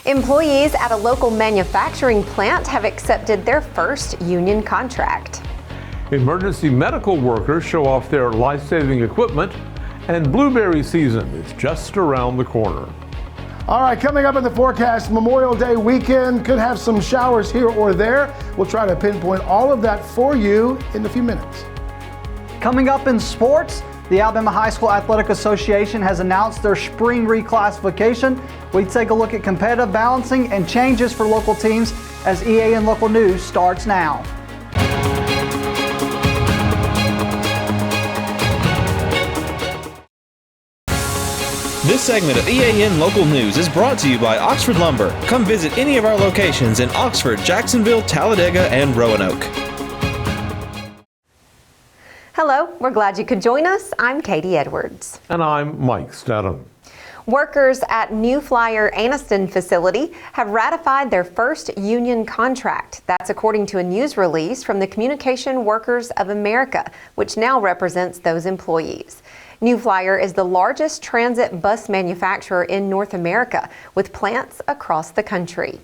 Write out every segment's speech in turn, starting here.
Employees at a local manufacturing plant have accepted their first union contract. Emergency medical workers show off their life-saving equipment, and blueberry season is just around the corner. All right, coming up in the forecast, Memorial Day weekend could have some showers here or there. We'll try to pinpoint all of that for you in a few minutes. Coming up in sports, the Alabama High School Athletic Association has announced their spring reclassification. We take a look at competitive balancing and changes for local teams as EAN Local News starts now. This segment of EAN Local News is brought to you by Oxford Lumber. Come visit any of our locations in Oxford, Jacksonville, Talladega, and Roanoke. Hello, we're glad you could join us. I'm Katie Edwards. And I'm Mike Stedham. Workers at New Flyer Anniston facility have ratified their first union contract. That's according to a news release from the Communication Workers of America, which now represents those employees. New Flyer is the largest transit bus manufacturer in North America, with plants across the country.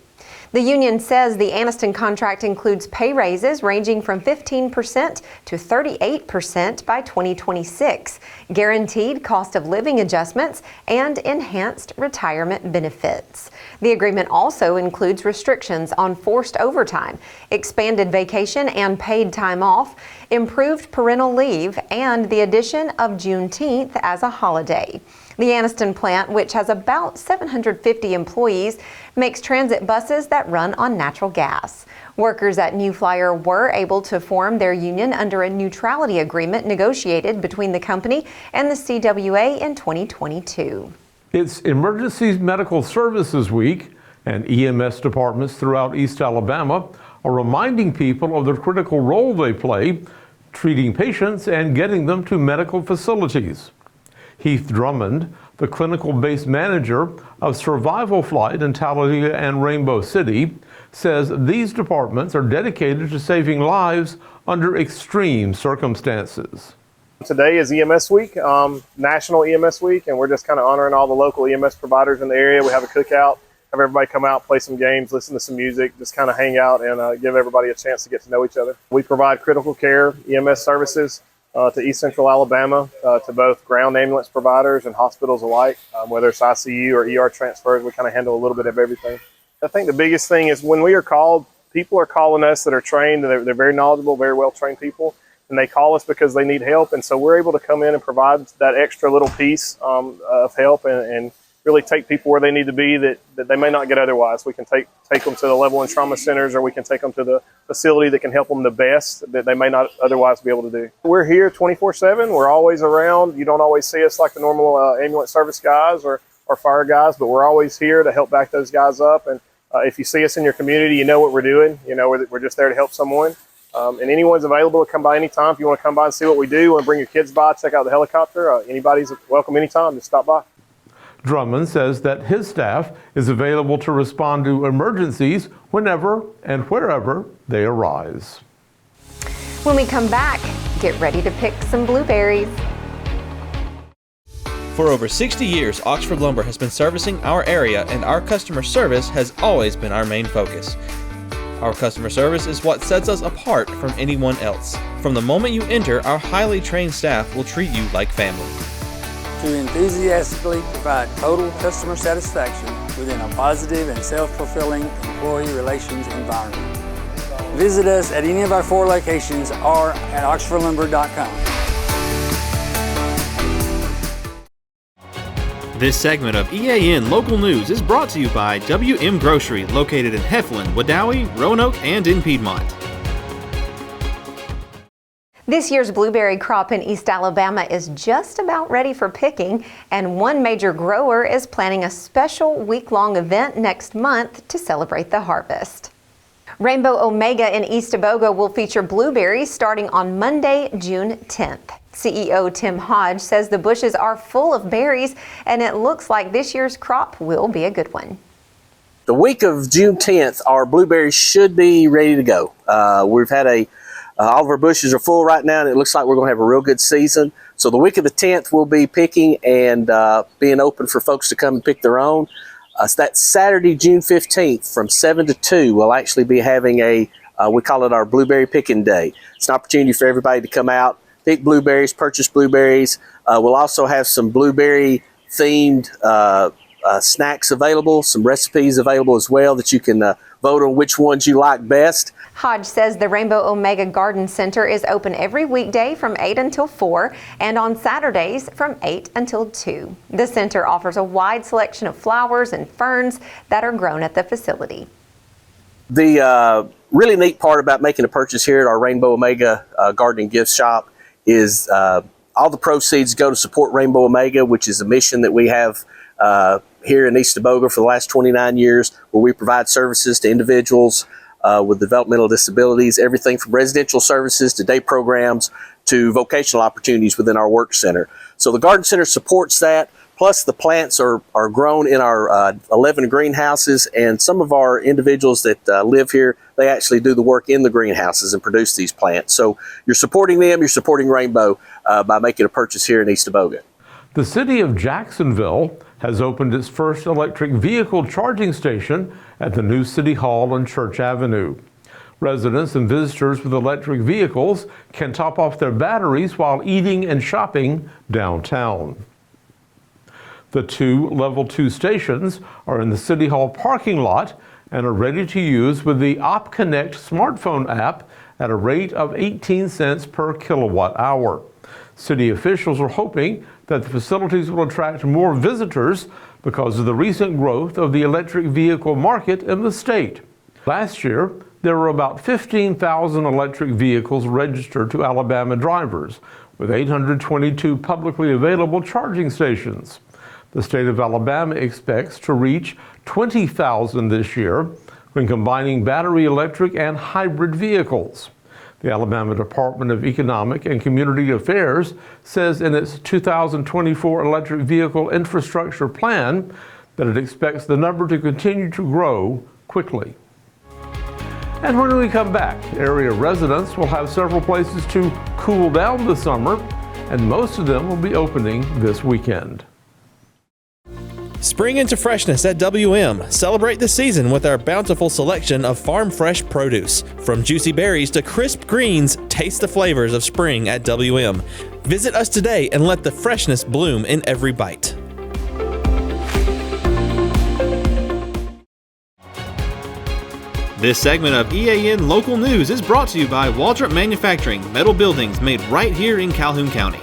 The union says the Anniston contract includes pay raises ranging from 15% to 38% by 2026, guaranteed cost of living adjustments, and enhanced retirement benefits. The agreement also includes restrictions on forced overtime, expanded vacation and paid time off, improved parental leave, and the addition of Juneteenth as a holiday. The Anniston plant, which has about 750 employees, makes transit buses that run on natural gas. Workers at New Flyer were able to form their union under a neutrality agreement negotiated between the company and the CWA in 2022. It's Emergency Medical Services Week, and EMS departments throughout East Alabama are reminding people of the critical role they play treating patients and getting them to medical facilities. Heath Drummond, the clinical-based manager of Survival Flight in Talladega and Rainbow City, says these departments are dedicated to saving lives under extreme circumstances. Today is EMS Week, National EMS Week, and we're just kind of honoring all the local EMS providers in the area. We have a cookout, have everybody come out, play some games, listen to some music, just kind of hang out and give everybody a chance to get to know each other. We provide critical care EMS services to East Central Alabama, to both ground ambulance providers and hospitals alike, whether it's ICU or ER transfers. We kind of handle a little bit of everything. I think the biggest thing is when we are called, people are calling us that are trained, they're very knowledgeable, very well-trained people, and they call us because they need help. And so we're able to come in and provide that extra little piece of help and really take people where they need to be that they may not get otherwise. We can take them to the level one trauma centers, or we can take them to the facility that can help them the best that they may not otherwise be able to do. We're here 24/7. We're always around. You don't always see us like the normal ambulance service guys or fire guys, but we're always here to help back those guys up. And if you see us in your community, you know what we're doing. You know, we're just there to help someone. And anyone's available to come by anytime. If you want to come by and see what we do, and bring your kids by, check out the helicopter, anybody's welcome anytime. Just stop by. Drummond says that his staff is available to respond to emergencies whenever and wherever they arise. When we come back, get ready to pick some blueberries. For over 60 years, Oxford Lumber has been servicing our area, and our customer service has always been our main focus. Our customer service is what sets us apart from anyone else. From the moment you enter, our highly trained staff will treat you like family. To enthusiastically provide total customer satisfaction within a positive and self-fulfilling employee relations environment. Visit us at any of our 4 locations or at oxfordlumber.com. This segment of EAN Local News is brought to you by WM Grocery, located in Heflin, Wadowee, Roanoke, and in Piedmont. This year's blueberry crop in East Alabama is just about ready for picking, and one major grower is planning a special week-long event next month to celebrate the harvest. Rainbow Omega in Eastaboga will feature blueberries starting on Monday, June 10th. CEO Tim Hodge says the bushes are full of berries, and it looks like this year's crop will be a good one. The week of June 10th, our blueberries should be ready to go. We've had all of our bushes are full right now, and it looks like we're going to have a real good season. So the week of the 10th, we'll be picking and being open for folks to come and pick their own. So that Saturday, June 15th from 7 to 2, we'll actually be having we call it our Blueberry Picking Day. It's an opportunity for everybody to come out, pick blueberries, purchase blueberries. We'll also have some blueberry themed snacks available, some recipes available as well that you can vote on which ones you like best. Hodge says the Rainbow Omega Garden Center is open every weekday from 8 until 4 and on Saturdays from 8 until 2. The center offers a wide selection of flowers and ferns that are grown at the facility. The really neat part about making a purchase here at our Rainbow Omega Gardening Gift Shop is all the proceeds go to support Rainbow Omega, which is a mission that we have here in Eastaboga for the last 29 years, where we provide services to individuals with developmental disabilities, everything from residential services to day programs to vocational opportunities within our work center. So the Garden Center supports that. Plus, the plants are grown in our 11 greenhouses, and some of our individuals that live here, they actually do the work in the greenhouses and produce these plants. So you're supporting them, you're supporting Rainbow by making a purchase here in Eastaboga. The city of Jacksonville has opened its first electric vehicle charging station at the new City Hall on Church Avenue. Residents and visitors with electric vehicles can top off their batteries while eating and shopping downtown. The two Level 2 stations are in the City Hall parking lot and are ready to use with the OpConnect smartphone app at a rate of 18 cents per kilowatt hour. City officials are hoping that the facilities will attract more visitors because of the recent growth of the electric vehicle market in the state. Last year, there were about 15,000 electric vehicles registered to Alabama drivers, with 822 publicly available charging stations. The state of Alabama expects to reach 20,000 this year when combining battery electric and hybrid vehicles. The Alabama Department of Economic and Community Affairs says in its 2024 electric vehicle infrastructure plan that it expects the number to continue to grow quickly. And when we come back, area residents will have several places to cool down this summer, and most of them will be opening this weekend. Spring into freshness at WM. Celebrate the season with our bountiful selection of farm fresh produce. From juicy berries to crisp greens, taste the flavors of spring at WM. Visit us today and let the freshness bloom in every bite. This segment of EAN Local News is brought to you by Waldrop Manufacturing, metal buildings made right here in Calhoun County.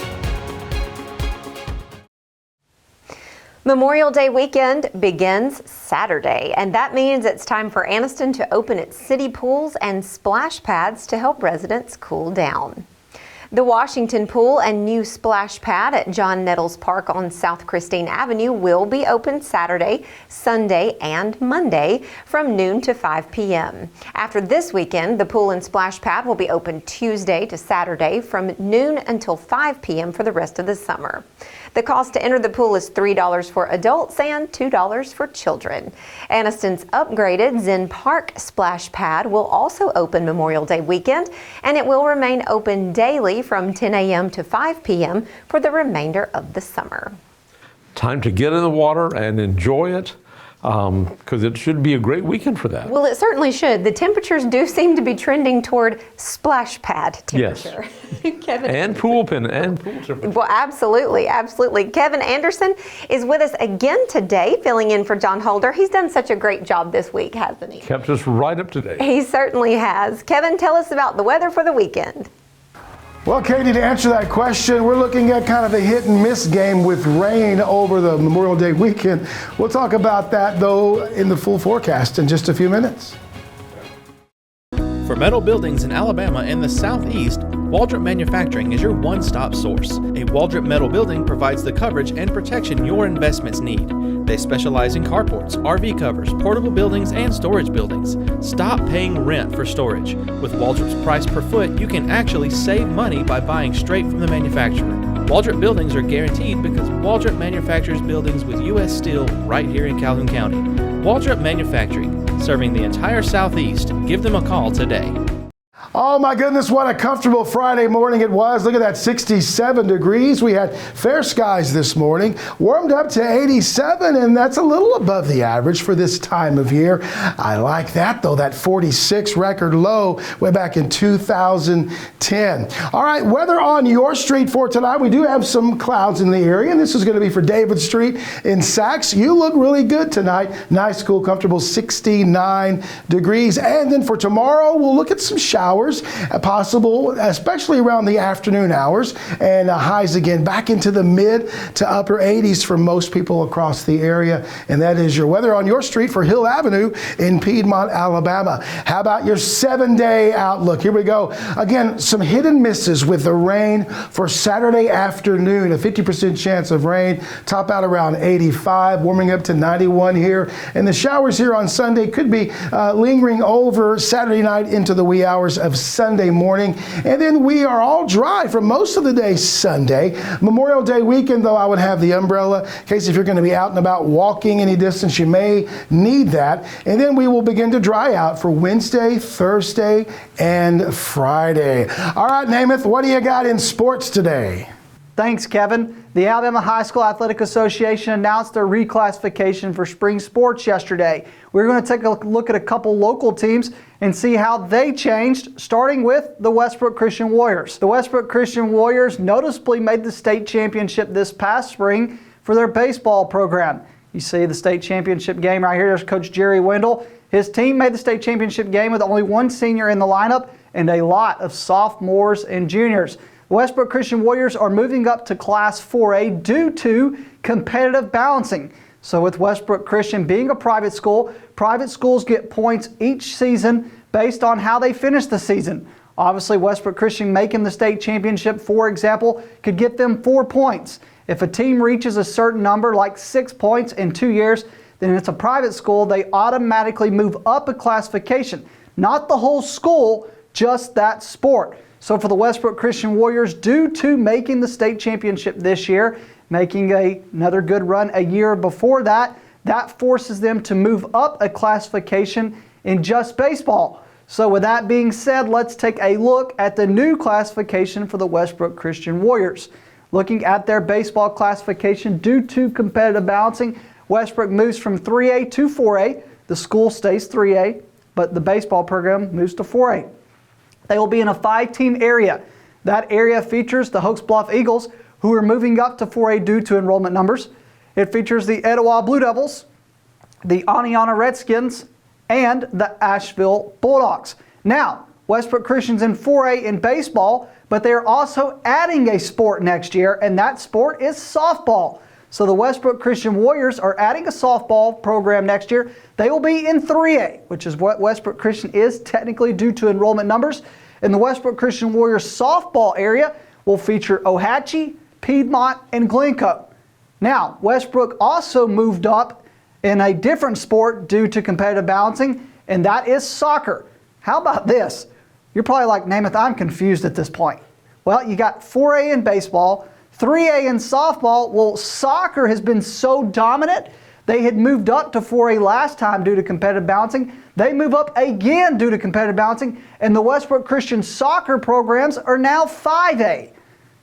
Memorial Day weekend begins Saturday, and that means it's time for Anniston to open its city pools and splash pads to help residents cool down. The Washington Pool and new splash pad at John Nettles Park on South Christine Avenue will be open Saturday, Sunday, and Monday from noon to 5 p.m. After this weekend, the pool and splash pad will be open Tuesday to Saturday from noon until 5 p.m. for the rest of the summer. The cost to enter the pool is $3 for adults and $2 for children. Anniston's upgraded Zen Park splash pad will also open Memorial Day weekend, and it will remain open daily from 10 a.m. to 5 p.m. for the remainder of the summer. Time to get in the water and enjoy it, because it should be a great weekend for that. Well, it certainly should. The temperatures do seem to be trending toward splash pad temperature. Yes. Kevin. And pool temperature. Well, absolutely, absolutely. Kevin Anderson is with us again today, filling in for John Holder. He's done such a great job this week, hasn't he? Kept us right up to date. He certainly has. Kevin, tell us about the weather for the weekend. Well, Katie, to answer that question, we're looking at kind of a hit and miss game with rain over the Memorial Day weekend. We'll talk about that, though, in the full forecast in just a few minutes. For metal buildings in Alabama and the Southeast, Waldrop Manufacturing is your one-stop source. A Waldrop metal building provides the coverage and protection your investments need. They specialize in carports, RV covers, portable buildings, and storage buildings. Stop paying rent for storage. With Waldrop's price per foot, you can actually save money by buying straight from the manufacturer. Waldrop buildings are guaranteed because Waldrop manufactures buildings with U.S. steel right here in Calhoun County. Waldrop Manufacturing, serving the entire Southeast. Give them a call today. Oh my goodness, what a comfortable Friday morning it was. Look at that, 67 degrees. We had fair skies this morning, warmed up to 87, and that's a little above the average for this time of year. I like that though, that 46 record low way back in 2010. All right, weather on your street for tonight. We do have some clouds in the area, and this is going to be for David Street in Sachs. You look really good tonight. Nice, cool, comfortable 69 degrees. And then for tomorrow, we'll look at some showers. Possible, especially around the afternoon hours, and highs again back into the mid to upper 80s for most people across the area. And that is your weather on your street for Hill Avenue in Piedmont, Alabama. How about your 7-day outlook? Here we go. Again, some hit and misses with the rain for Saturday afternoon. A 50% chance of rain. Top out around 85, warming up to 91 here. And the showers here on Sunday could be lingering over Saturday night into the wee hours of Sunday morning. And then we are all dry for most of the day Sunday. Memorial Day weekend, though, I would have the umbrella in case if you're going to be out and about walking any distance, you may need that. And then we will begin to dry out for Wednesday, Thursday, and Friday. All right, Namath, what do you got in sports today? Thanks, Kevin. The Alabama High School Athletic Association announced their reclassification for spring sports yesterday. We're going to take a look at a couple local teams and see how they changed, starting with the Westbrook Christian Warriors. The Westbrook Christian Warriors noticeably made the state championship this past spring for their baseball program. You see the state championship game right here. There's Coach Jerry Wendell. His team made the state championship game with only one senior in the lineup and a lot of sophomores and juniors. The Westbrook Christian Warriors are moving up to Class 4A due to competitive balancing. So with Westbrook Christian being a private school, private schools get points each season based on how they finish the season. Obviously, Westbrook Christian making the state championship, for example, could get them 4 points. If a team reaches a certain number, like 6 points in 2 years, then it's a private school. They automatically move up a classification. Not the whole school, just that sport. So for the Westbrook Christian Warriors, due to making the state championship this year, making another good run a year before that, that forces them to move up a classification in just baseball. So with that being said, let's take a look at the new classification for the Westbrook Christian Warriors. Looking at their baseball classification, due to competitive balancing, Westbrook moves from 3A to 4A. The school stays 3A, but the baseball program moves to 4A. They will be in a 5-team area. That area features the Hokes Bluff Eagles, who are moving up to 4A due to enrollment numbers. It features the Etowah Blue Devils, the Aniana Redskins, and the Asheville Bulldogs. Now, Westbrook Christian's in 4A in baseball, but they're also adding a sport next year, and that sport is softball. So the Westbrook Christian Warriors are adding a softball program next year. They will be in 3A, which is what Westbrook Christian is technically due to enrollment numbers. And the Westbrook Christian Warriors softball area will feature Ohatchee, Piedmont, and Glencoe. Now, Westbrook also moved up in a different sport due to competitive balancing, and that is soccer. How about this? You're probably like, Namath, I'm confused at this point. Well, you got 4A in baseball, 3A in softball. Well, soccer has been so dominant, they had moved up to 4A last time due to competitive balancing. They move up again due to competitive balancing, and the Westbrook Christian soccer programs are now 5A.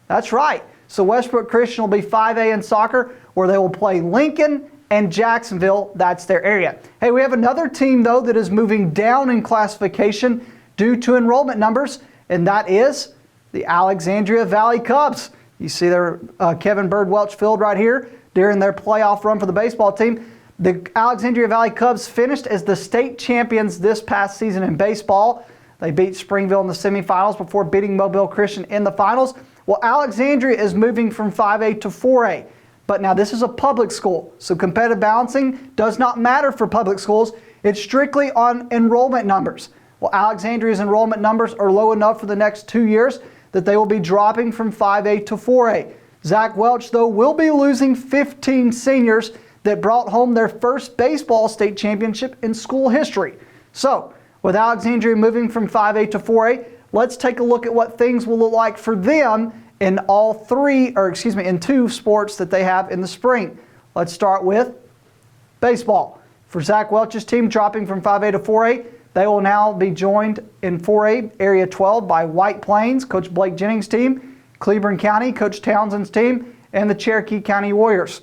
That's right. So Westbrook Christian will be 5A in soccer, where they will play Lincoln and Jacksonville. That's their area. Hey, we have another team, though, that is moving down in classification due to enrollment numbers, and that is the Alexandria Valley Cubs. You see their Kevin Bird Welch Field right here during their playoff run for the baseball team. The Alexandria Valley Cubs finished as the state champions this past season in baseball. They beat Springville in the semifinals before beating Mobile Christian in the finals. Well, Alexandria is moving from 5A to 4A. But now this is a public school, so competitive balancing does not matter for public schools. It's strictly on enrollment numbers. Well, Alexandria's enrollment numbers are low enough for the next 2 years that they will be dropping from 5A to 4A. Zach Welch, though, will be losing 15 seniors that brought home their first baseball state championship in school history. So, with Alexandria moving from 5A to 4A, let's take a look at what things will look like for them in in 2 sports that they have in the spring. Let's start with baseball. For Zach Welch's team dropping from 5A to 4A, They will now be joined in 4A Area 12 by White Plains, Coach Blake Jennings' team, Cleburne County, Coach Townsend's team, and the Cherokee County Warriors.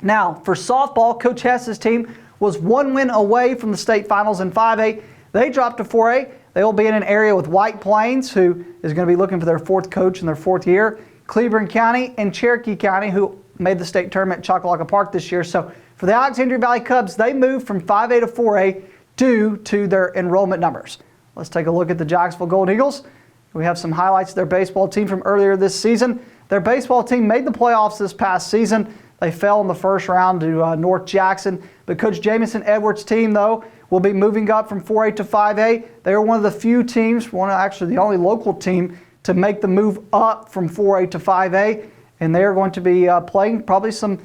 Now, for softball, Coach Hess's team was 1 win away from the state finals in 5A. They dropped to 4A. They will be in an area with White Plains, who is going to be looking for their 4th coach in their 4th year, Cleburne County, and Cherokee County, who made the state tournament at Chocolaca Park this year. So for the Alexandria Valley Cubs, they moved from 5A to 4A due to their enrollment numbers. Let's take a look at the Jacksonville Golden Eagles. We have some highlights of their baseball team from earlier this season. Their baseball team made the playoffs this past season. They fell in the first round to North Jackson. But Coach Jamison Edwards' team, though, will be moving up from 4A to 5A. They are one of the few teams, actually the only local team, to make the move up from 4A to 5A. And they are going to be playing probably some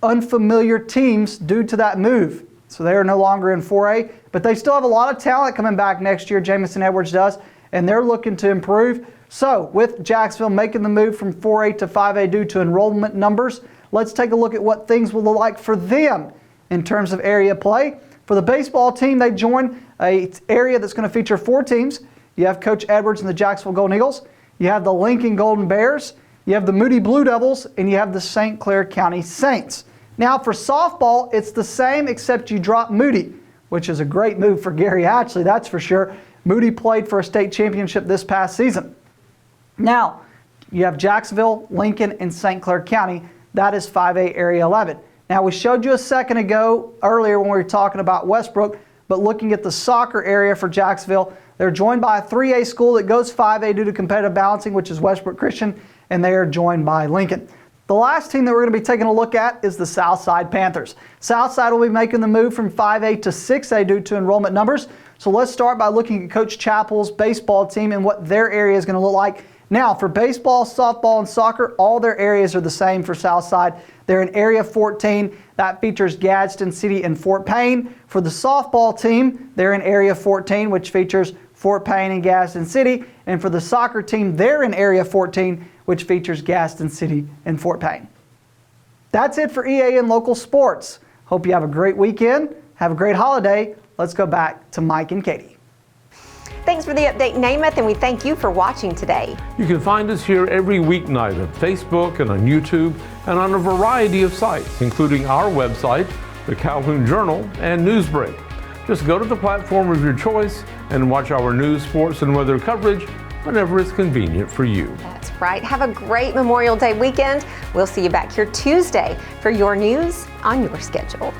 unfamiliar teams due to that move. So they are no longer in 4A, but they still have a lot of talent coming back next year, Jamison Edwards does, and they're looking to improve. So with Jacksonville making the move from 4A to 5A due to enrollment numbers, let's take a look at what things will look like for them in terms of area play. For the baseball team, they join an area that's going to feature 4 teams. You have Coach Edwards and the Jacksonville Golden Eagles. You have the Lincoln Golden Bears. You have the Moody Blue Devils, and you have the St. Clair County Saints. Now for softball, it's the same except you drop Moody, which is a great move for Gary Hatchley, that's for sure. Moody played for a state championship this past season. Now, you have Jacksonville, Lincoln, and St. Clair County. That is 5A Area 11. Now, we showed you a second ago, earlier when we were talking about Westbrook, but looking at the soccer area for Jacksonville, they're joined by a 3A school that goes 5A due to competitive balancing, which is Westbrook Christian, and they are joined by Lincoln. The last team that we're going to be taking a look at is the Southside Panthers. Southside will be making the move from 5A to 6A due to enrollment numbers. So let's start by looking at Coach Chappell's baseball team and what their area is going to look like. Now, for baseball, softball, and soccer, all their areas are the same for Southside. They're in Area 14. That features Gadsden City and Fort Payne. For the softball team, they're in Area 14, which features Fort Payne and Gadsden City. And for the soccer team, they're in Area 14, which features Gadsden City and Fort Payne. That's it for EA and local sports. Hope you have a great weekend. Have a great holiday. Let's go back to Mike and Katie. Thanks for the update, Namath, and we thank you for watching today. You can find us here every weeknight on Facebook and on YouTube and on a variety of sites, including our website, the Calhoun Journal, and Newsbreak. Just go to the platform of your choice and watch our news, sports, and weather coverage whenever it's convenient for you. That's right. Have a great Memorial Day weekend. We'll see you back here Tuesday for your news on your schedule.